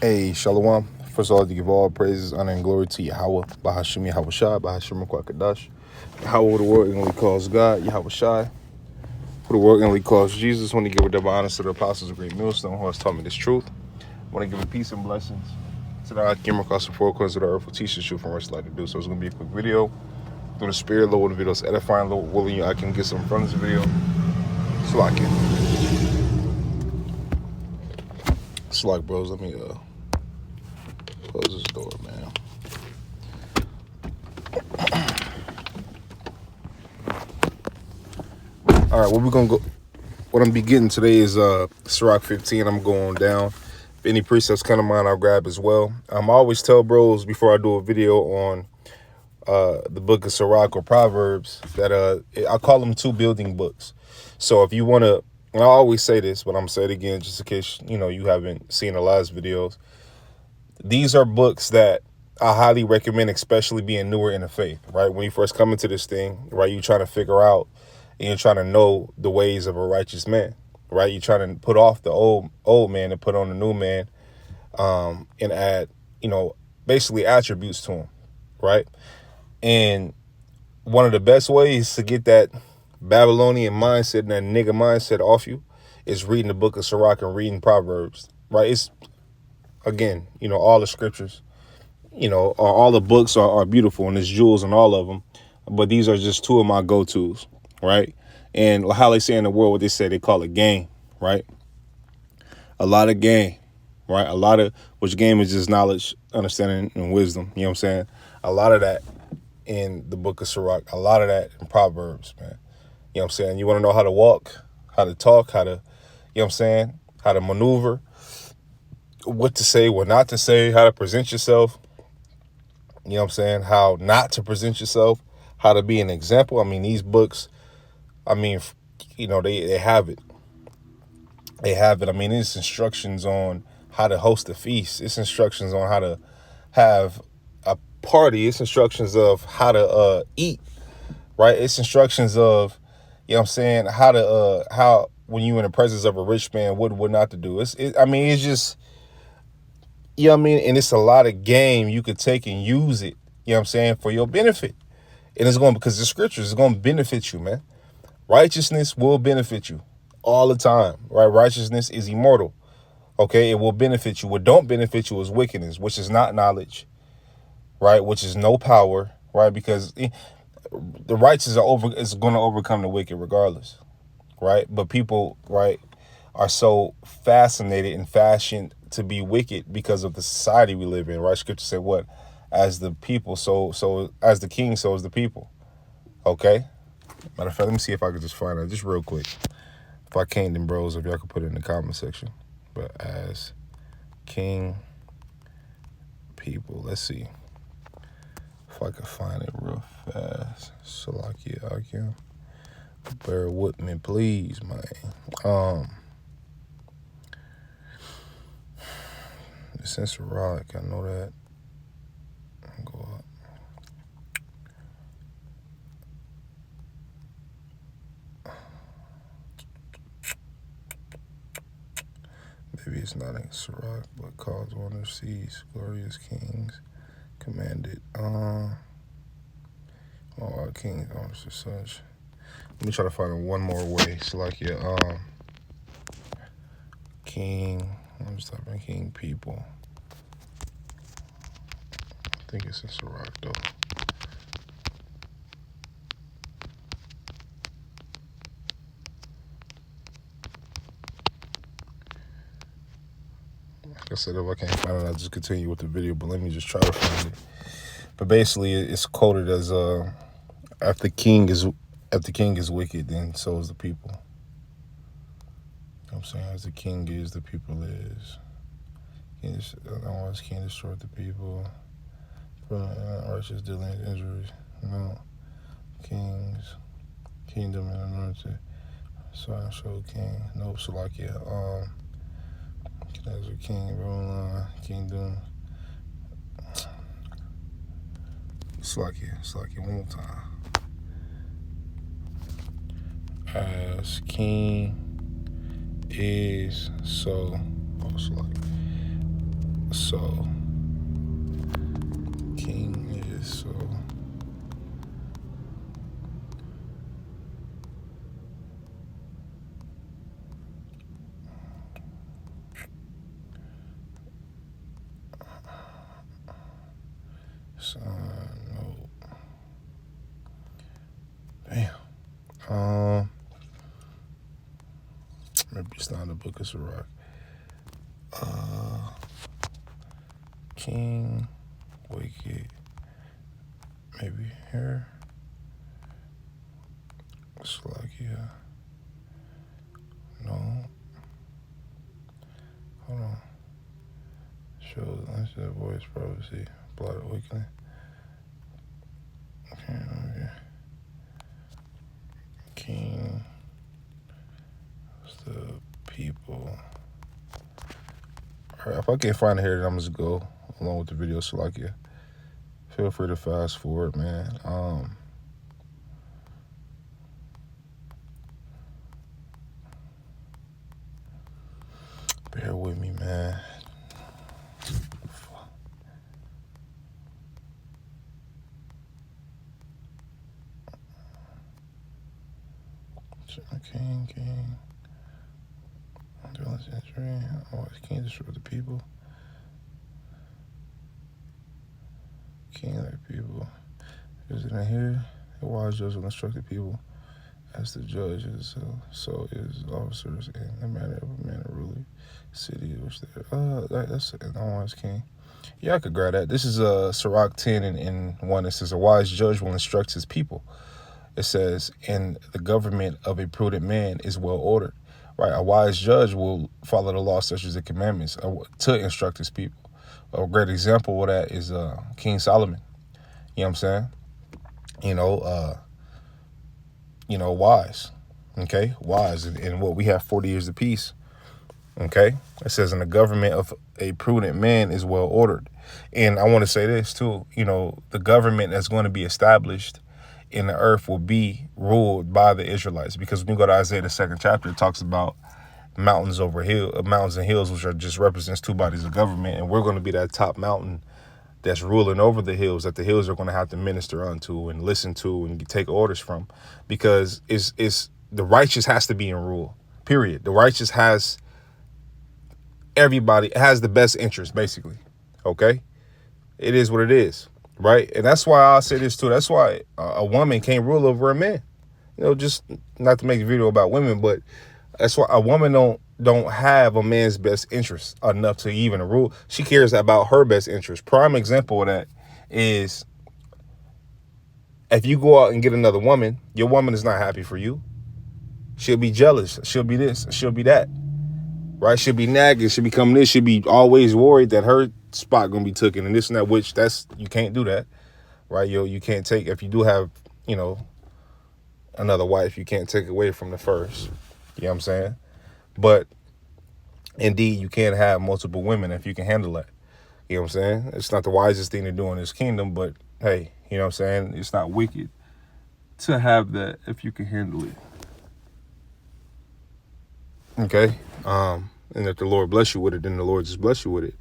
Hey, Shalom. First of all, to give all praises, honor, and glory to Yahweh, Bahashim Yahweh Shai, Bahashim Kwakadash. Yahweh, the world inwardly calls God, Yahweh Shai, who the world inwardly calls Jesus. Want to give a double honor to the apostles of Great Millstone who has taught me this truth. Want to give a peace and blessings to the I came across the four corners of the earth who teach the truth and rest like to do. So it's going to be a quick video. Through the spirit, Lord, the video's edifying, Lord, willing you, I can get some from this video. Slack, bros. Let me close this door, man. All right, what I'm beginning today is sirach 15. I'm going down. If any precepts come to mind, I'll grab as well. I always tell bros before I do a video on the book of sirach or Proverbs that I call them two building books. So if you want to, and I always say this, but I'm going to say it again just in case you haven't seen the last videos. These are books that I highly recommend, especially being newer in the faith, right? When you first come into this thing, right, you're trying to figure out and you're trying to know the ways of a righteous man, right? You're trying to put off the old man and put on the new man, and add, basically attributes to him, right? And one of the best ways to get that Babylonian mindset and that nigga mindset off you is reading the book of Sirach and reading Proverbs, right? It's, again, all the scriptures, all the books are beautiful and there's jewels in all of them. But these are just two of my go-tos, right? And how they say in the world, what they say, they call it game, right? A lot of game, right? Which game is just knowledge, understanding, and wisdom. You know what I'm saying? A lot of that in the book of Sirach, a lot of that in Proverbs, man. You know what I'm saying? You want to know how to walk, how to talk, how to, you know what I'm saying? How to maneuver, what to say, what not to say, how to present yourself. You know what I'm saying? How not to present yourself, how to be an example. I mean, these books, they have it. They have it. I mean, it's instructions on how to host a feast. It's instructions on how to have a party. It's instructions of how to eat, right? It's instructions of, you know what I'm saying, how when you're in the presence of a rich man, what not to do. It's just, you know what I mean? And it's a lot of game you could take and use it, you know what I'm saying, for your benefit. And it's because the scriptures is going to benefit you, man. Righteousness will benefit you all the time, right? Righteousness is immortal, okay? It will benefit you. What don't benefit you is wickedness, which is not knowledge, right? Which is no power, right? Because the righteous is going to overcome the wicked regardless, right? But people, right, are so fascinated and fashioned to be wicked because of the society we live in, right? Scripture said what? As the people, so as the king, so is the people. Okay? Matter of fact, let me see if I can just find out just real quick. If I can't, then bros, if y'all could put it in the comment section. But as king, people, let's see if I can find it real fast. Salakia, bear with me, please, man. It's in Sirach, I know that. Go up. Maybe it's not in Sirach, but calls one of seas, glorious kings, commanded. All our kings, honors and such. Let me try to find one more way. Salakia, king. I'm just typing king people. I think it's in Sirach though. Like I said, if I can't find it, I'll just continue with the video, but let me just try to find it. But basically, it's quoted as, if the king is wicked, then so is the people. You know what I'm saying? As the king is, the people is. Otherwise, can't destroy the people. Righteous dealing injuries. No. Kings, kingdom and anointed. So I show king. No, Salakia. As a king, ruling, kingdom. Salakia, one more time. As king is, so, Salakia. So king is so. Son, no. Damn. Maybe it's not in the book of sirach. King, wicked. Maybe here. Slovakia. No. Hold on. Shows unsaid voice prophecy. Blood awakening. Okay. King. The people. Alright, if I can't find it here, then I'm just go along with the video. Slovakia. Feel free to fast forward, man. Bear with me, man. King. Century. Always king destroy the people. King like people. Is it in here? The wise judge will instruct the people as the judges, so is officers in the manner of a man of ruler city which they that's an unwise king. Yeah, I could grab that. This is sirach 10 and 1. It says a wise judge will instruct his people. It says, and the government of a prudent man is well ordered. Right, a wise judge will follow the law, statutes, and commandments to instruct his people. A great example of that is King Solomon. You know what I'm saying? Wise. Okay, wise. And what we have 40 years of peace. Okay, it says, and the government of a prudent man is well ordered. And I want to say this too. The government that's going to be established in the earth will be ruled by the Israelites, because when you go to Isaiah the 2nd chapter, it talks about mountains and hills, which are just represents two bodies of government, and we're going to be that top mountain that's ruling over the hills, that the hills are going to have to minister unto and listen to and take orders from, because it's the righteous has to be in rule. Period. The righteous has everybody, has the best interest, basically. Okay, it is what it is. Right. And that's why I'll say this too. That's why a woman can't rule over a man. Just not to make a video about women, but that's why a woman don't have a man's best interest enough to even rule. She cares about her best interest. Prime example of that is if you go out and get another woman, your woman is not happy for you. She'll be jealous. She'll be this. She'll be that. Right. She'll be nagging. She'll be coming this. She'll be always worried that her spot gonna be taken and this and that, which you can't do that. Right. You can't take, if you do have, another wife, you can't take away from the first. You know what I'm saying? But indeed, you can't have multiple women if you can handle that. You know what I'm saying? It's not the wisest thing to do in this kingdom, but hey, you know what I'm saying? It's not wicked to have that if you can handle it. Okay. And if the Lord bless you with it, then the Lord just bless you with it.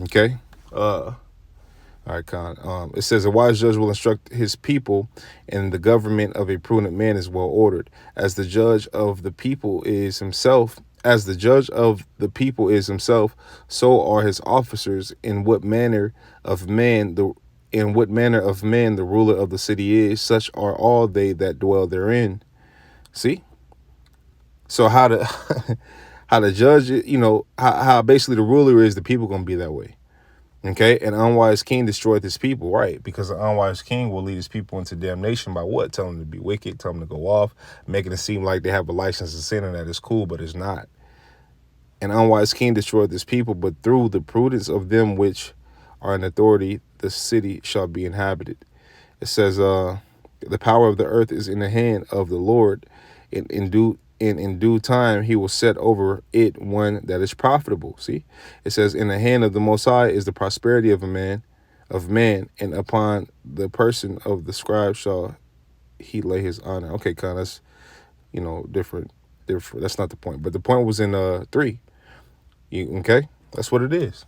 Okay. All right, Khan. It says a wise judge will instruct his people, and the government of a prudent man is well ordered. As the judge of the people is himself, so are his officers. In what manner of man the ruler of the city is, such are all they that dwell therein. See? So how to judge it, how basically the ruler is, the people gonna be that way. Okay, an unwise king destroyed his people, right? Because an unwise king will lead his people into damnation by what? Tell them to be wicked, tell them to go off, making it seem like they have a license to sin and that is cool, but it's not. An unwise king destroyed his people, but through the prudence of them which are in authority, the city shall be inhabited. It says, the power of the earth is in the hand of the Lord, and in due time he will set over it one that is profitable. See, it says, in the hand of the Most High is the prosperity of man, and upon the person of the scribe shall he lay his honor. Okay, Con, that's different. That's not the point. But the point was in 3. Okay, that's what it is.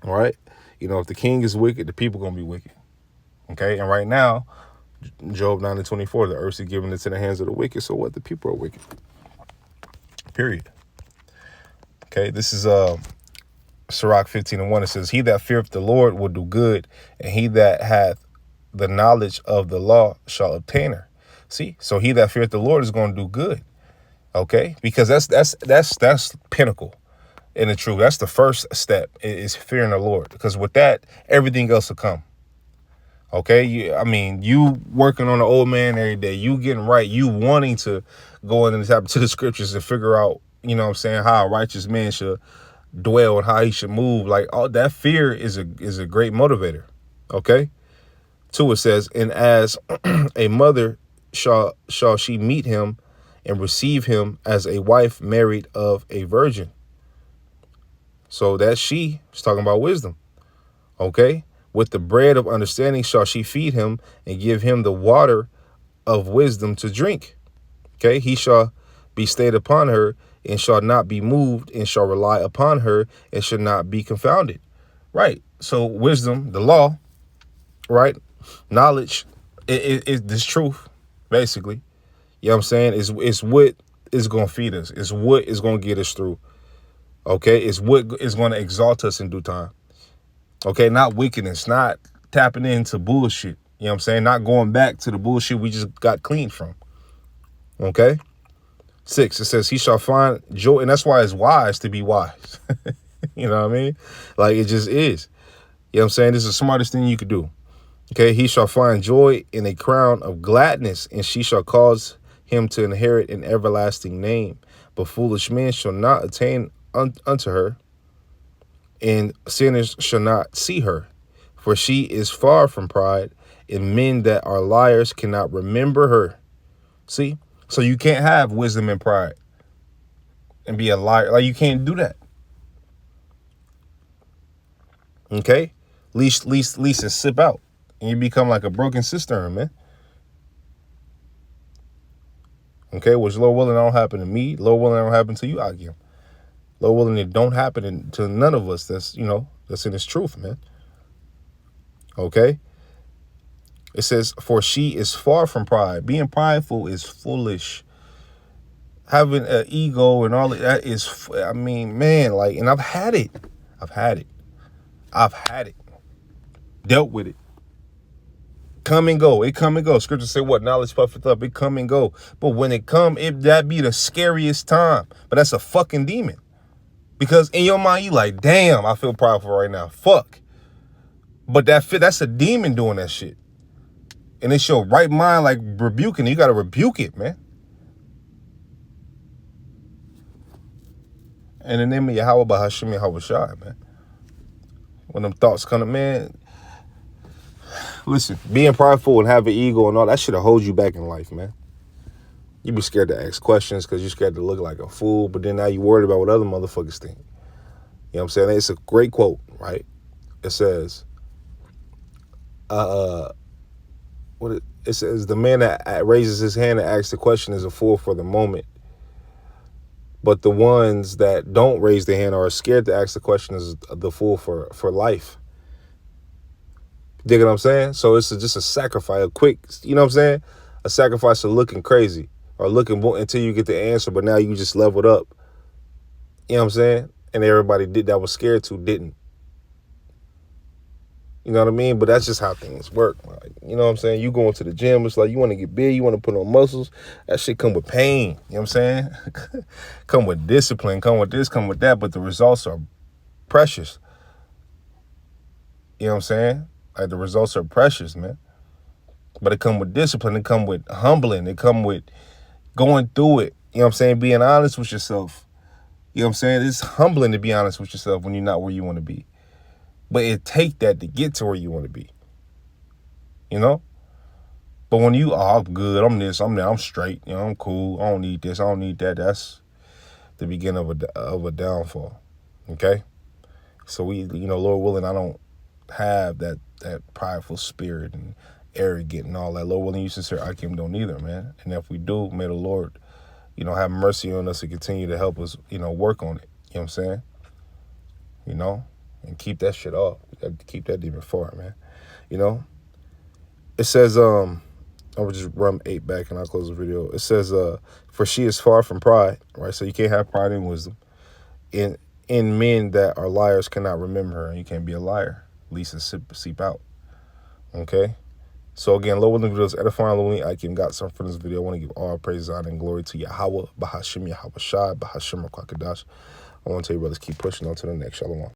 All right. You know, if the king is wicked, the people going to be wicked. Okay. And right now, Job 9:24, the earth is given into the hands of the wicked. So what? The people are wicked. Period. Okay. This is sirach 15:1. It says, he that feareth the Lord will do good, and he that hath the knowledge of the law shall obtain her. See, so he that feareth the Lord is going to do good. Okay, because that's pinnacle in the truth. That's the first step is fearing the Lord, because with that, everything else will come. Okay, you working on the old man every day, you getting right, you wanting to go into the scriptures and figure out, you know what I'm saying, how a righteous man should dwell and how he should move. Like, all that fear is a great motivator. Okay. 2, it says, and as a mother shall she meet him and receive him as a wife married of a virgin. So that she is talking about wisdom. Okay. With the bread of understanding shall she feed him and give him the water of wisdom to drink. Okay. He shall be stayed upon her and shall not be moved, and shall rely upon her and should not be confounded. Right. So wisdom, the law, right? Knowledge is this truth, basically. You know what I'm saying? It's what is going to feed us. It's what is going to get us through. Okay? It's what is going to exalt us in due time. Okay? Not wickedness, not tapping into bullshit. You know what I'm saying? Not going back to the bullshit we just got cleaned from. Okay? 6, it says, he shall find joy. And that's why it's wise to be wise. You know what I mean? Like, it just is. You know what I'm saying? This is the smartest thing you could do. Okay, he shall find joy in a crown of gladness, and she shall cause him to inherit an everlasting name. But foolish men shall not attain unto her, and sinners shall not see her. For she is far from pride, and men that are liars cannot remember her. See? So you can't have wisdom and pride and be a liar. Like, you can't do that. Okay? Least and slip out. And you become like a broken cistern, man. Okay, which Lord willing don't happen to me. Lord willing don't happen to you, Akim. Lord willing it don't happen to none of us that's in this truth, man. Okay? It says, for she is far from pride. Being prideful is foolish. Having an ego and all of that is, man, like, and I've had it. Dealt with it. Come and go. It come and go. Scripture say what? Knowledge puffeth up. It come and go. But when it come, that be the scariest time. But that's a fucking demon. Because in your mind, you like, damn, I feel prideful right now. Fuck. But that's a demon doing that shit. And it's your right mind, like, rebuking it. You got to rebuke it, man. In the name of Yahweh, Bahashim Yahweh Shai, man. When them thoughts come to, man, listen, being prideful and having ego and all that shit'll hold you back in life, man. You be scared to ask questions because you're scared to look like a fool, but then now you worried about what other motherfuckers think. You know what I'm saying? It's a great quote, right? It says, it says, the man that raises his hand and asks the question is a fool for the moment. But the ones that don't raise their hand or are scared to ask the question is the fool for life. Dig what I'm saying? So it's just a sacrifice, a quick, you know what I'm saying? A sacrifice of looking crazy or looking until you get the answer, but now you just leveled up. You know what I'm saying? And everybody that was scared to didn't. You know what I mean? But that's just how things work. Like, you know what I'm saying? You going to the gym, it's like you want to get big, you want to put on muscles. That shit come with pain. You know what I'm saying? Come with discipline, come with this, come with that, but the results are precious. You know what I'm saying? Like, the results are precious, man. But it come with discipline, it come with humbling, it come with going through it. You know what I'm saying? Being honest with yourself. You know what I'm saying? It's humbling to be honest with yourself when you're not where you want to be. But it take that to get to where you want to be. You know? But when I'm good, I'm this, I'm that, I'm straight, you know, I'm cool, I don't need this, I don't need that, that's the beginning of a downfall. Okay? So Lord willing, I don't have that prideful spirit and arrogant and all that. Lord willing, you sincere Akim don't either, man. And if we do, may the Lord, have mercy on us and continue to help us, work on it. You know what I'm saying? and keep that shit off. You got to keep that demon far, man. You know, it says, I will just run 8 back and I'll close the video. It says, for she is far from pride, right? So you can't have pride in wisdom. In men that are liars cannot remember her, and you can't be a liar. At least it's seep out. Okay? So again, Lord willing, videos edifying, Lord, I can got something from this video. I want to give all praise, honor, and glory to Yahweh, Bahashim Yahweh Shai, Bahashim Kwakadash. I want to tell you, brothers, keep pushing on to the next. Shalom.